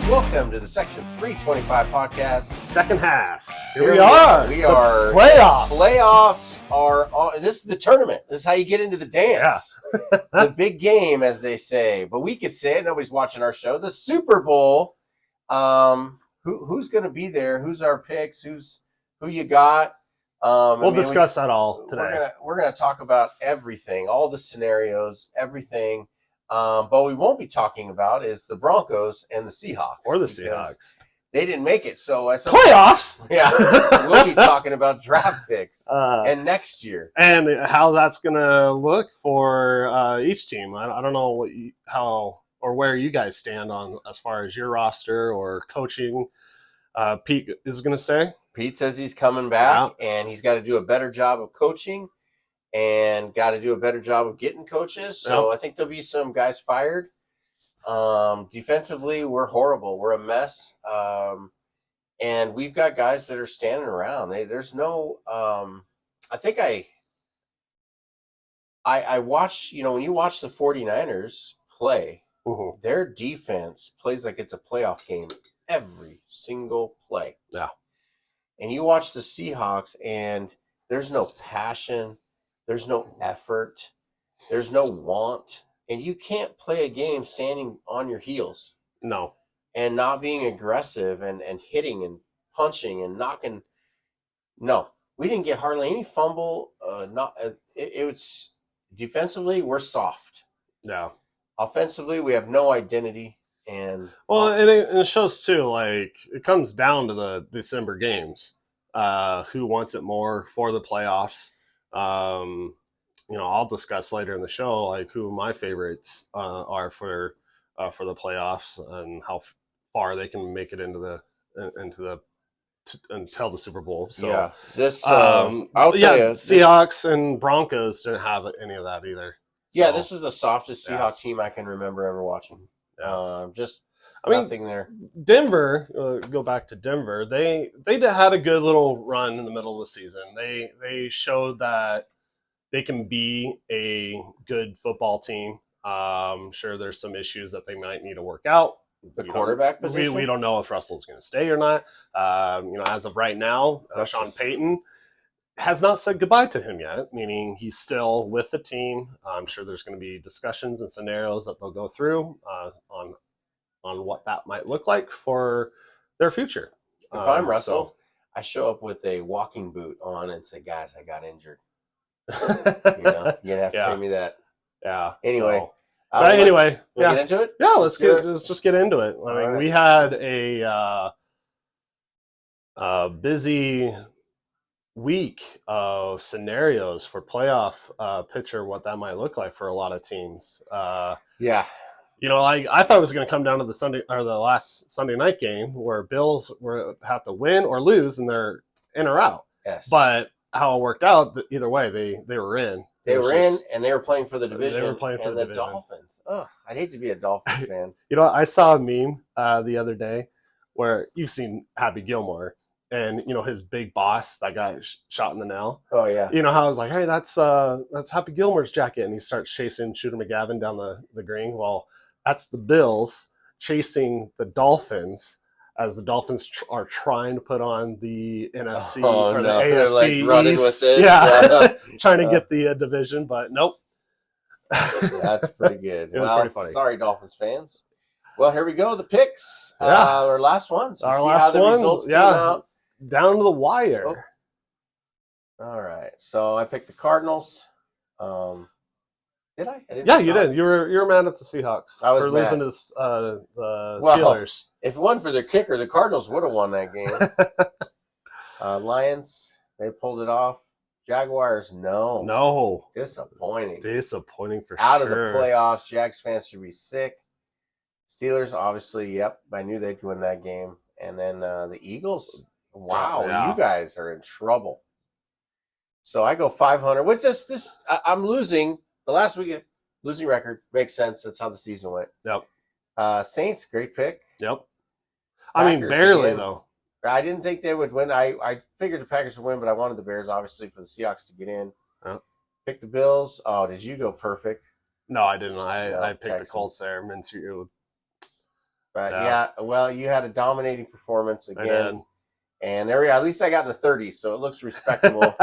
Welcome to the Section 325 podcast. Second half. Here we are. We are. Playoffs. Playoffs are on. This is the tournament. This is how you get into the dance. Yeah. The big game, as they say. But we could say it. Nobody's watching our show. The Super Bowl. Who's going to be there? Who's our picks? Who you got? We'll discuss that all today. We're gonna talk about everything, all the scenarios, everything. But we won't be talking about is the Broncos and the Seahawks. Or the Seahawks. They didn't make it. So at some playoffs. Point, yeah. We'll be talking about draft picks and next year. And how that's going to look for each team. I don't know how or where you guys stand on as far as your roster or coaching. Pete is going to stay. Pete says he's coming back, and he's got to do a better job of coaching and got to do a better job of getting coaches. So I think there'll be some guys fired. Defensively, we're horrible. We're a mess. And we've got guys that are standing around. There's no I think I watch, when you watch the 49ers play, their defense plays like it's a playoff game every single play. Yeah. And you watch the Seahawks, and there's no passion, there's no effort, there's no want, and you can't play a game standing on your heels. No. And not being aggressive and hitting and punching and knocking. No, we didn't get hardly any fumble. It was defensively, we're soft. Yeah. Offensively, we have no identity. And it shows too, like it comes down to the December games. Who wants it more for the playoffs? I'll discuss later in the show like who my favorites are for the playoffs and how far they can make it until the Super Bowl. So yeah, this I'll tell you, Seahawks and Broncos didn't have any of that either. Yeah, this was the softest Seahawks team I can remember ever watching. Nothing there. Denver, go back to Denver. They had a good little run in the middle of the season. They showed that they can be a good football team. Sure, there's some issues that they might need to work out. The quarterback position? We don't know if Russell's going to stay or not. As of right now, Sean Payton has not said goodbye to him yet, meaning he's still with the team. I'm sure there's going to be discussions and scenarios that they'll go through on what that might look like for their future. If I'm Russell, I show up with a walking boot on and say, guys, I got injured. You're going to have to pay me that. Yeah. Anyway. Get into it? Yeah, let's just get into it. We had a busy week of scenarios for playoff picture, what that might look like for a lot of teams. Yeah. I thought it was going to come down to the last Sunday night game where Bills have to win or lose and they're in or out. Yes. But how it worked out, either way, they were in. They were in, and they were playing for the division. They were playing for the division. Dolphins. Oh, I'd hate to be a Dolphins fan. I saw a meme the other day where you've seen Happy Gilmore, and his big boss, that guy shot in the nail. Oh yeah. How I was like, hey, that's Happy Gilmore's jacket, and he starts chasing Shooter McGavin down the green. Well, that's the Bills chasing the Dolphins as the Dolphins are trying to put on the NFC or the AFC running East. With it. Yeah, trying to get the division, but nope. That's pretty good. It was pretty funny. Sorry, Dolphins fans. Well, here we go. The picks. Our last ones. Our last one. Results came out. Down to the wire. Oh. All right. So I picked the Cardinals. Did I? You did. You were mad at the Seahawks for losing to the Steelers. If it wasn't for their kicker, the Cardinals would have won that game. Lions, they pulled it off. Jaguars, no. Disappointing for Out sure. of the playoffs. Jags fans should be sick. Steelers, obviously, yep. I knew they'd win that game. And then the Eagles, wow, you guys are in trouble. So I go 500, which I'm losing. The last week, losing record makes sense. That's how the season went. Yep. Saints, great pick. Yep. Packers, barely though. I didn't think they would win. I figured the Packers would win, but I wanted the Bears, obviously, for the Seahawks to get in. Yep. Pick the Bills. Oh, did you go perfect? No, I didn't. I picked Texans. The Colts there. But well, you had a dominating performance again. And there we are. At least I got in the 30s, so it looks respectable.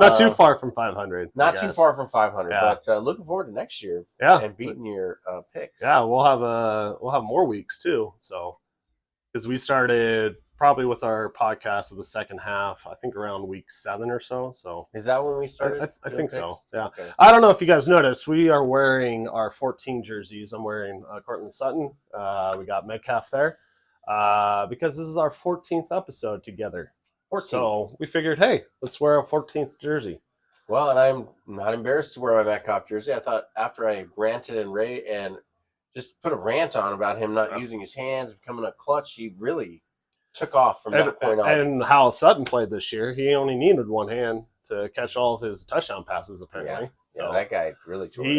Not too far from 500. Not too far from 500, but looking forward to next year. And beating your picks. Yeah, we'll have more weeks too. So because we started probably with our podcast of the second half, I think around week 7 or so. So is that when we started? I think picks? So. Yeah. Okay. I don't know if you guys noticed, we are wearing our 14 jerseys. I'm wearing Cortland Sutton. We got Metcalf there because this is our 14th episode together. 14. So we figured, hey, let's wear a 14th jersey. Well, and I'm not embarrassed to wear my Metcalf jersey. I thought after I ranted and just put a rant on about him not using his hands, becoming a clutch, he really took off from that point on. And how Sutton played this year, he only needed one hand to catch all of his touchdown passes, apparently. Yeah, so that guy really tore it up.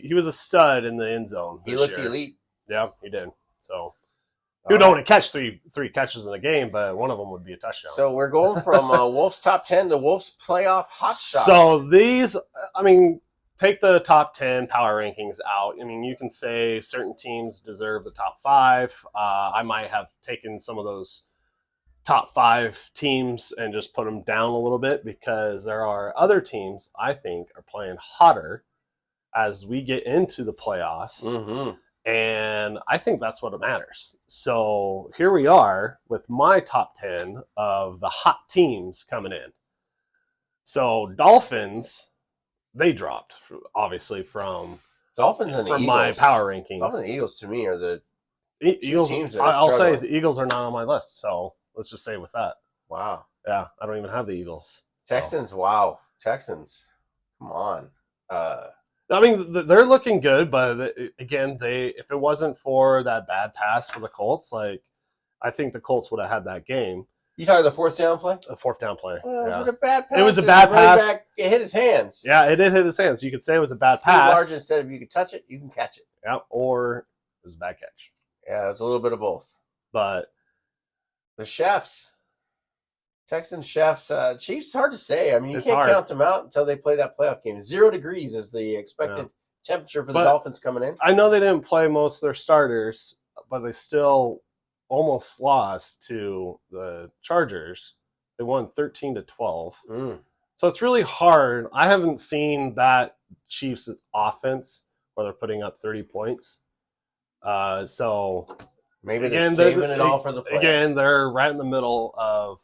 He was a stud in the end zone. He looked elite. Yeah, he did. So he would only catch three catches in a game, but one of them would be a touchdown. So we're going from Wolf's top 10 to Wolf's playoff hot shots. So these, I mean, take the top 10 power rankings out. I mean, you can say certain teams deserve the top 5. I might have taken some of those top 5 teams and just put them down a little bit because there are other teams I think are playing hotter as we get into the playoffs. Mm-hmm. And I think that's what matters. So here we are with my top 10 of the hot teams coming in. So Dolphins, they dropped, obviously, from Dolphins and from the my Eagles. power rankings. Dolphins and Eagles, to me, are the Eagles. teams that I'll say the Eagles are not on my list. So let's just say with that. Wow. Yeah, I don't even have the Eagles. Texans, wow. Texans, come on. I mean, they're looking good, but again, if it wasn't for that bad pass for the Colts, like I think the Colts would have had that game. You talking the fourth down play? A fourth down play. Was it a bad pass? It was a bad pass. It hit his hands. Yeah, it did hit his hands. You could say it was a bad pass. Largent said if you could touch it, you can catch it. Yeah, or it was a bad catch. Yeah, it was a little bit of both. But the chefs, Texans chefs, Chiefs, hard to say. I mean, you can't hard. count them out until they play that playoff game. 0 degrees is the expected temperature for the Dolphins coming in. I know they didn't play most of their starters, but they still almost lost to the Chargers. They won 13-12. So it's really hard. I haven't seen that Chiefs offense where they're putting up 30 points. So maybe they're saving it all for the playoffs. Again, they're right in the middle of,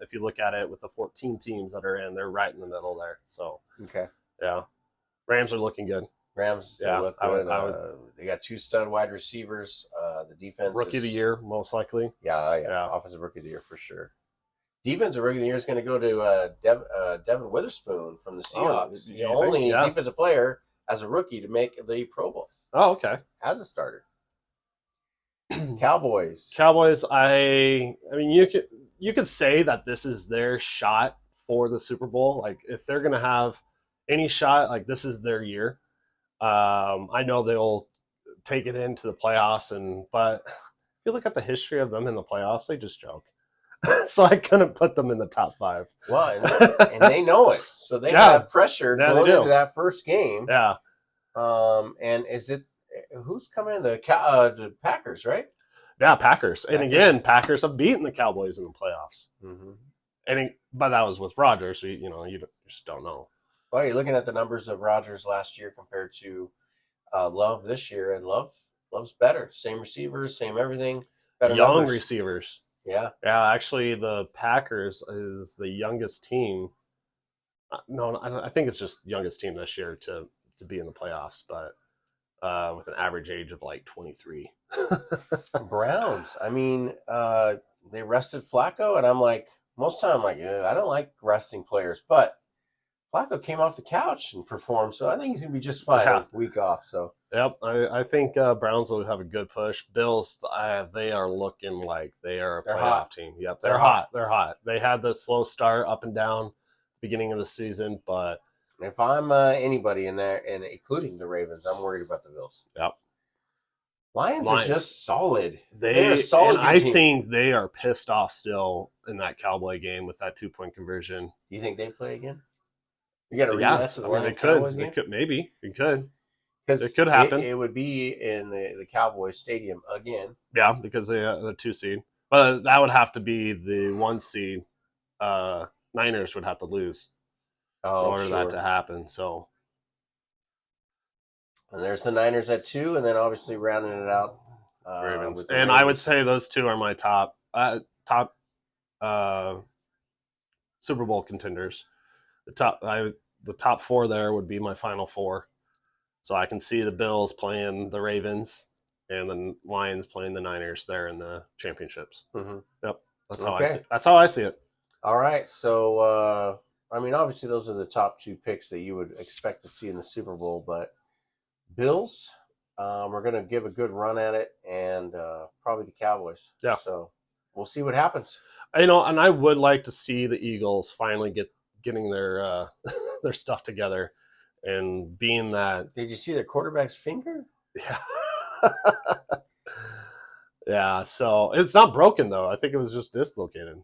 if you look at it with the 14 teams that are in, they're right in the middle there. So, yeah. Rams are looking good. Rams, they look good. They got 2 stud wide receivers. The defense Rookie of the year, most likely. Yeah. Offensive rookie of the year for sure. Defensive rookie of the year is going to go to Devin Witherspoon from the Seahawks. The only defensive player as a rookie to make the Pro Bowl. Oh, okay. As a starter. Cowboys. I mean, you could say that this is their shot for the Super Bowl. Like, if they're going to have any shot, like, this is their year. I know they'll take it into the playoffs, but if you look at the history of them in the playoffs, they just joke. So I couldn't put them in the top 5. Well, and they know it, so they have pressure going into that first game. Yeah. And is it who's coming in? The Packers, right? Yeah, Packers. And again, Packers have beaten the Cowboys in the playoffs. Mm-hmm. But that was with Rodgers. So you just don't know. Well, you're looking at the numbers of Rodgers last year compared to Love this year, and Love's better. Same receivers, same everything. Better young numbers. Receivers. Yeah. Yeah, actually, the Packers is the youngest team. No, I think it's just youngest team this year to be in the playoffs, but with an average age of like 23. Browns. I mean, they rested Flacco, and I'm like, most of the time, I'm like, I don't like resting players, but Flacco came off the couch and performed, so I think he's going to be just fine a week off. So. Yep, I think Browns will have a good push. Bills, they are looking like they are a playoff team. Yep, they're hot. They're hot. They had the slow start up and down beginning of the season, but if I'm anybody in there, and including the Ravens, I'm worried about the Bills. Yep. Lions are just solid. They're a solid. I think they are pissed off still in that Cowboy game with that 2-point conversion. Do you think they play again? You got a rematch of the Lions Cowboys game? Maybe. You could. Because it could happen. It would be in the Cowboys Stadium again. Yeah, because they the 2 seed, but that would have to be the 1 seed. Niners would have to lose in Oh, order for that sure. to happen. So, And there's the Niners at 2, and then obviously rounding it out Ravens, with the and I would Ravens. say those two are my top uh, Super Bowl contenders. The top four there would be my final four. So I can see the Bills playing the Ravens and the Lions playing the Niners there in the championships. Mm-hmm. Yep, that's how I see Okay. it. That's how I see it. All right. So, I mean, obviously, those are the top 2 picks that you would expect to see in the Super Bowl, but Bills, we're going to give a good run at it, and probably the Cowboys. Yeah. So we'll see what happens. And I would like to see the Eagles finally getting their their stuff together and being that. Did you see their quarterback's finger? Yeah. Yeah, so it's not broken though. I think it was just dislocated.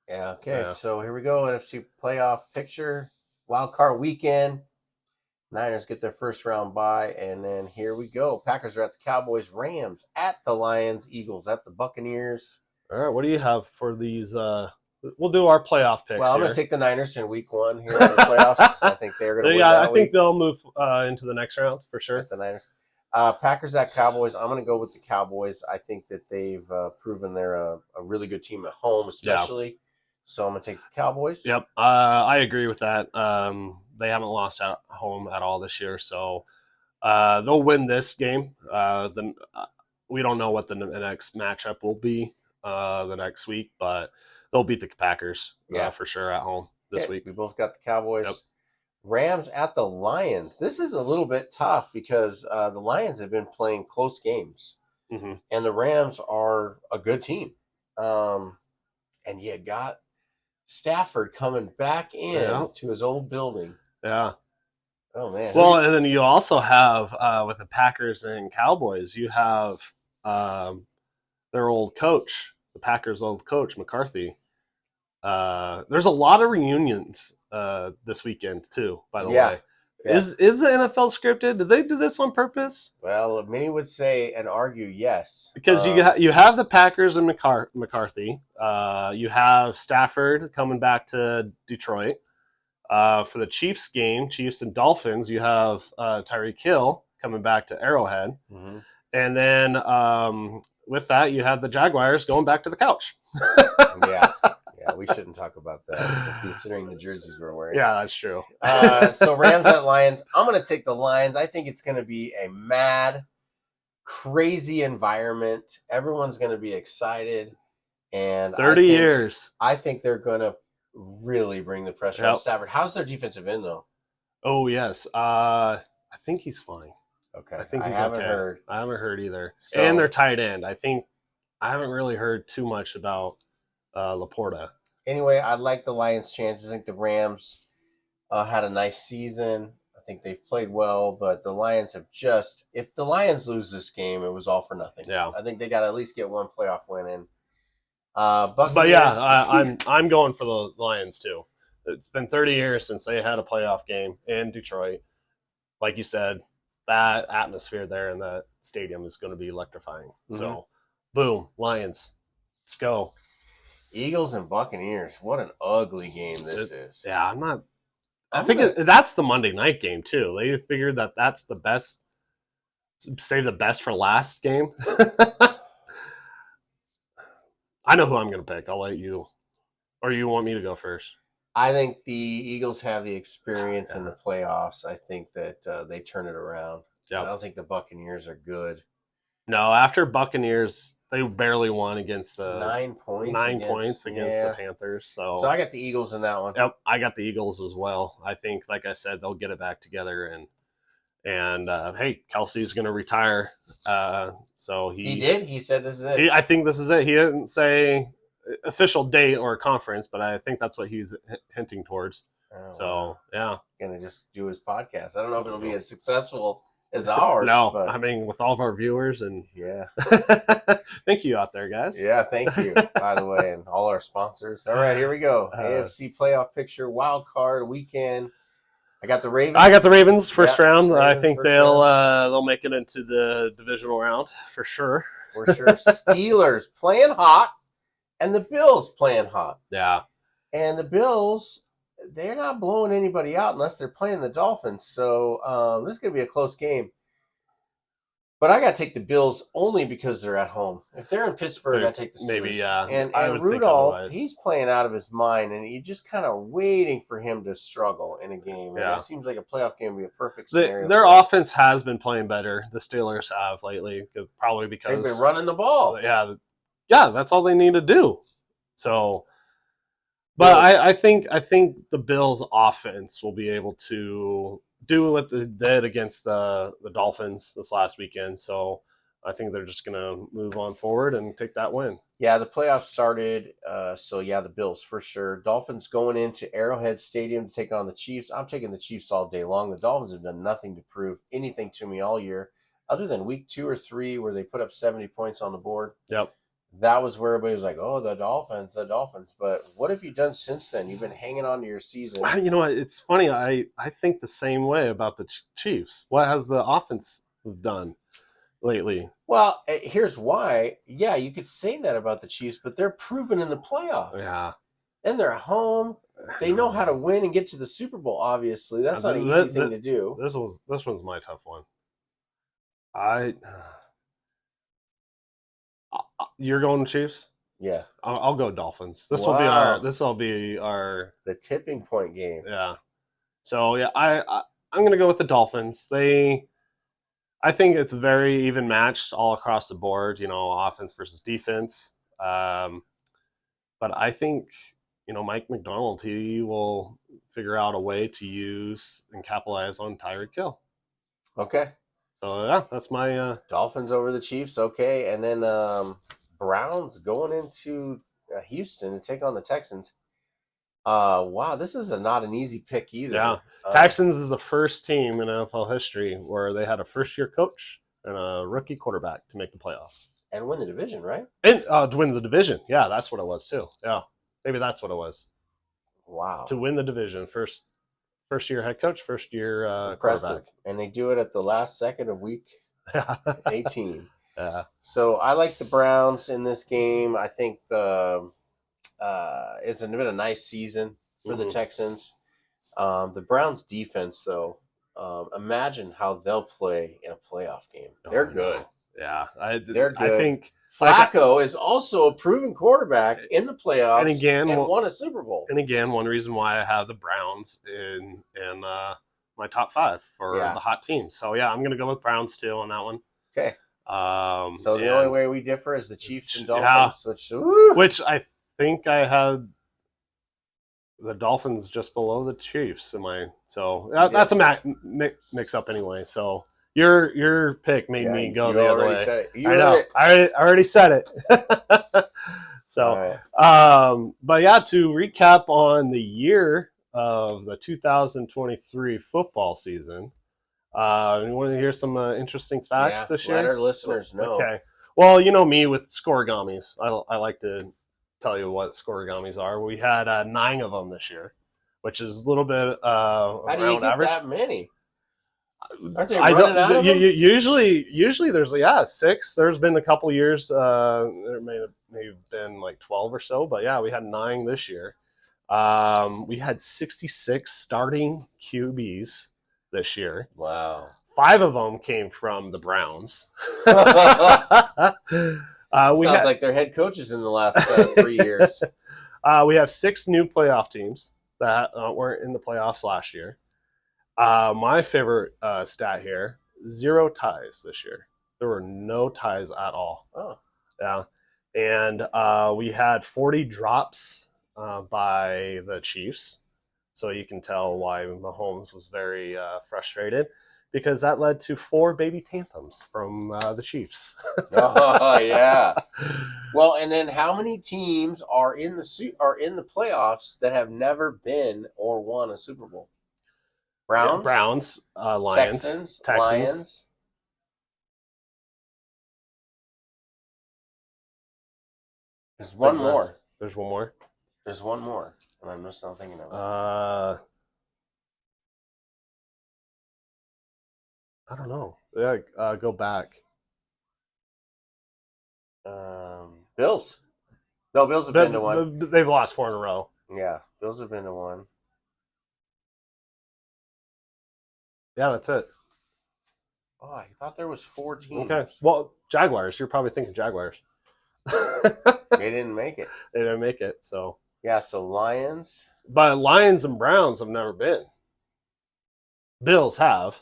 Yeah. Okay. Yeah. So here we go. NFC playoff picture. Wild card weekend. Niners get their first round bye, and then here we go. Packers are at the Cowboys, Rams at the Lions, Eagles at the Buccaneers. All right, what do you have for these? We'll do our playoff picks. Well, I'm here. going to take the Niners in week 1 here in the playoffs. I think they're going to win Yeah, that I think week. they'll move into the next round for sure. At the Niners. Packers at Cowboys. I'm going to go with the Cowboys. I think that they've proven they're a really good team at home, especially. Yeah. So I'm going to take the Cowboys. Yep, I agree with that. They haven't lost at home at all this year, so they'll win this game. We don't know what the next matchup will be the next week, but they'll beat the Packers for sure at home this week. We both got the Cowboys. Yep. Rams at the Lions. This is a little bit tough because the Lions have been playing close games, mm-hmm. and the Rams are a good team. And you got Stafford coming back in to his old building. Yeah. Oh man. Well, and then you also have with the Packers and Cowboys, you have their old coach, the Packers' old coach McCarthy. There's a lot of reunions this weekend too. By the way, is the NFL scripted? Did they do this on purpose? Well, many would say and argue yes, because you have the Packers and McCarthy. You have Stafford coming back to Detroit. For the Chiefs game, Chiefs and Dolphins, you have Tyreek Hill coming back to Arrowhead. Mm-hmm. And then with that, you have the Jaguars going back to the couch. Yeah, we shouldn't talk about that, considering the jerseys we're wearing. Yeah, that's true. So Rams at Lions. I'm going to take the Lions. I think it's going to be a mad, crazy environment. Everyone's going to be excited. And 30 years. I think they're going to really bring the pressure on Stafford. How's their defensive end, though? Oh, yes. I think he's fine. Okay. I think he's I haven't heard. I haven't heard either. So, and their tight end. I haven't really heard too much about Laporta. Anyway, I like the Lions' chances. I think the Rams had a nice season. I think they've played well, but the Lions have just – if the Lions lose this game, it was all for nothing. Yeah. I think they got to at least get one playoff win in. But yeah, I'm going for the Lions too. It's been 30 years since they had a playoff game in Detroit. Like you said, that atmosphere there in that stadium is going to be electrifying. Mm-hmm. So, boom, Lions, let's go. Eagles and Buccaneers. What an ugly game this is. Yeah, I'm not. I think that's the Monday night game too. They figured that's the best. Save the best for last game. I know who I'm going to pick. I'll let you. Or you want me to go first? I think the Eagles have the experience in the playoffs. I think that they turn it around. Yep. I don't think the Buccaneers are good. No, after Buccaneers, they barely won against the 9 points against the Panthers. So I got the Eagles in that one. Yep, I got the Eagles as well. I think, like I said, they'll get it back together. And hey, Kelsey's going to retire. So he did. He said this is it. I think this is it. He didn't say official date or conference, but I think that's what he's hinting towards. Oh, so yeah, gonna just do his podcast. I don't know if it'll be as successful as ours. No, but I mean with all of our viewers and yeah, thank you out there, guys. Yeah, thank you. By the way, and all our sponsors. All right, here we go. AFC playoff picture, wild card weekend. I got the Ravens. I got the Ravens first round. Ravens I think they'll make it into the divisional round for sure. For sure. Steelers playing hot, and the Bills playing hot. Yeah. And the Bills, they're not blowing anybody out unless they're playing the Dolphins. So this is going to be a close game. But I got to take the Bills only because they're at home. If they're in Pittsburgh, I take the Steelers. Maybe, yeah. And Rudolph, he's playing out of his mind, and you're just kind of waiting for him to struggle in a game. And it seems like a playoff game would be a perfect scenario. Their offense has been playing better. The Steelers have lately, probably because they've been running the ball. Yeah, that's all they need to do. So, but I think the Bills' offense will be able to do what they did against the Dolphins this last weekend. So I think they're just going to move on forward and take that win. Yeah, the playoffs started. So, the Bills for sure. Dolphins going into Arrowhead Stadium to take on the Chiefs. I'm taking the Chiefs all day long. The Dolphins have done nothing to prove anything to me all year, other than week 2 or 3 where they put up 70 points on the board. Yep. That was where everybody was like, oh, the Dolphins. But what have you done since then? You've been hanging on to your season. You know what? It's funny. I think the same way about the Chiefs. What has the offense done lately? Well, here's why. Yeah, you could say that about the Chiefs, but they're proven in the playoffs. Yeah. And they're home. They know how to win and get to the Super Bowl, obviously. That's not an easy thing to do. This one's my tough one. You're going Chiefs? Yeah. I'll go Dolphins. This will be our the tipping point game. Yeah. So yeah, I'm gonna go with the Dolphins. I think it's very even matched all across the board, offense versus defense. But I think, Mike McDonald, he will figure out a way to use and capitalize on Tyreek Hill. Okay. So yeah, that's my Dolphins over the Chiefs. Okay, and then Browns going into Houston to take on the Texans. Wow, this is not an easy pick either. Yeah, Texans is the first team in NFL history where they had a first-year coach and a rookie quarterback to make the playoffs and win the division, right? And to win the division, yeah, that's what it was too. Yeah, maybe that's what it was. Wow, to win the division, first-year head coach, first-year quarterback, and they do it at the last second of week 18. Yeah. So I like the Browns in this game. I think it's been a nice season for the Texans. The Browns defense, though, imagine how they'll play in a playoff game. They're good. No. Yeah, they're good. I think Flacco is also a proven quarterback in the playoffs and again won a Super Bowl. And again, one reason why I have the Browns in my top 5 for the hot team. So yeah, I'm going to go with Browns too on that one. Okay. So the only way we differ is the Chiefs and Dolphins, which I think I had the Dolphins just below the Chiefs. That's a mix up anyway. So your pick made me go the other way. Said it. I know. I already said it. So, but yeah, to recap on the year of the 2023 football season. You want to hear some interesting facts this year? Let our listeners know. Okay. Well, you know me with scorigamis. I like to tell you what scorigamis are. We had 9 of them this year, which is a little bit how do you get average. That many? Aren't they running out of them? Usually there's 6. There's been a couple years there may have been like 12 or so, but yeah, we had 9 this year. We had 66 starting QBs this year. Wow. 5 of them came from the Browns. Sounds like their head coaches in the last 3 years. We have 6 new playoff teams that weren't in the playoffs last year. My favorite stat here, 0 ties this year. There were no ties at all. Oh. Yeah. And we had 40 drops by the Chiefs. So you can tell why Mahomes was very frustrated, because that led to 4 baby tantrums from the Chiefs. Oh yeah. Well, and then how many teams are in the playoffs that have never been or won a Super Bowl? Browns, Lions, Texans. Lions. There's one more. There's one more. There's one more, and I'm just not thinking of it. I don't know. Yeah, go back. Bills. No, Bills have been to one. They've lost 4 in a row. Yeah, Bills have been to one. Yeah, that's it. Oh, I thought there was 4 teams. Okay. Well, Jaguars. You're probably thinking Jaguars. They didn't make it. They didn't make it. So yeah, so Lions. But Lions and Browns have never been. Bills have.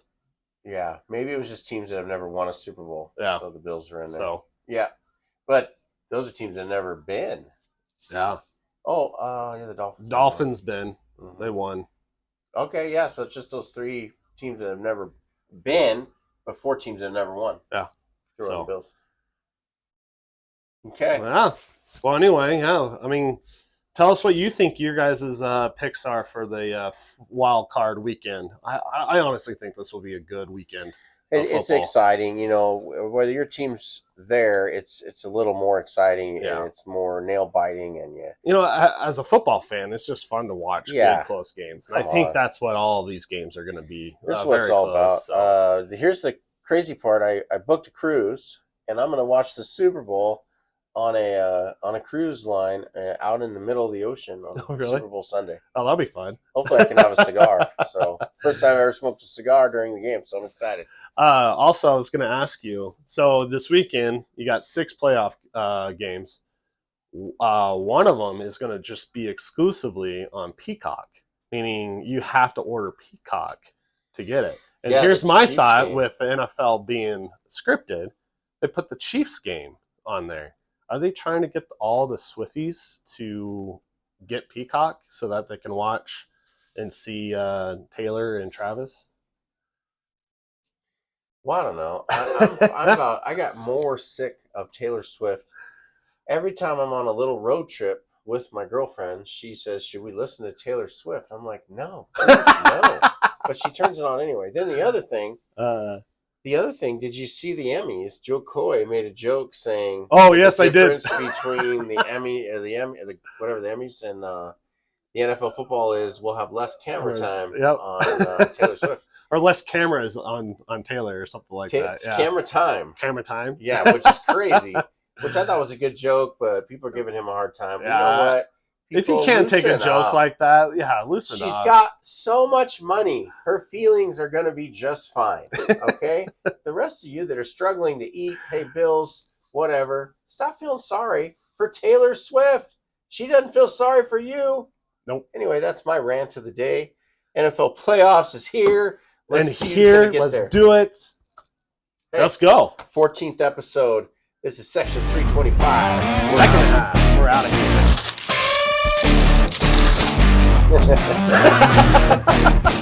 Yeah, maybe it was just teams that have never won a Super Bowl. Yeah. So the Bills are in there. So yeah, but those are teams that have never been. Yeah. Oh, yeah, the Dolphins. Dolphins been. Mm-hmm. They won. Okay, yeah, so it's just those 3 teams that have never been, but 4 teams that have never won. Yeah. Throw the Bills. Okay. Yeah. Well, anyway, yeah. I mean, tell us what you think your guys' picks are for the wild card weekend. I honestly think this will be a good weekend. It's exciting, you know. Whether your team's there, it's a little more exciting, and it's more nail biting, and You know, as a football fan, it's just fun to watch good close games, and I think that's what all these games are going to be. This is what it's all about. So. Here's the crazy part: I booked a cruise, and I'm going to watch the Super Bowl on a cruise line out in the middle of the ocean on Super Bowl Sunday. Oh, that'll be fun. Hopefully I can have a cigar. So first time I ever smoked a cigar during the game, so I'm excited. Also, I was going to ask you, so this weekend you got 6 playoff games. One of them is going to just be exclusively on Peacock, meaning you have to order Peacock to get it. And here's my thought game. With the NFL being scripted, they put the Chiefs game on there. Are they trying to get all the Swifties to get Peacock so that they can watch and see Taylor and Travis? Well, I don't know. I got more sick of Taylor Swift. Every time I'm on a little road trip with my girlfriend, she says, "Should we listen to Taylor Swift?" I'm like, "No, please, no." But she turns it on anyway. Then the other thing, did you see the Emmys? Joe Coy made a joke saying, "Oh yes, I did." The difference between the Emmys and the NFL football is we'll have less camera time on Taylor Swift. Or less cameras on Taylor or something like that. It's camera time. Camera time? Yeah, which is crazy. Which I thought was a good joke, but people are giving him a hard time. Yeah. You know what? If you can't take a joke like that, loosen up. She's got so much money. Her feelings are going to be just fine, okay? The rest of you that are struggling to eat, pay bills, whatever, stop feeling sorry for Taylor Swift. She doesn't feel sorry for you. Nope. Anyway, that's my rant of the day. NFL playoffs is here. Let's do it. Hey, let's go. 14th episode. This is section 325. Second half. We're out of here.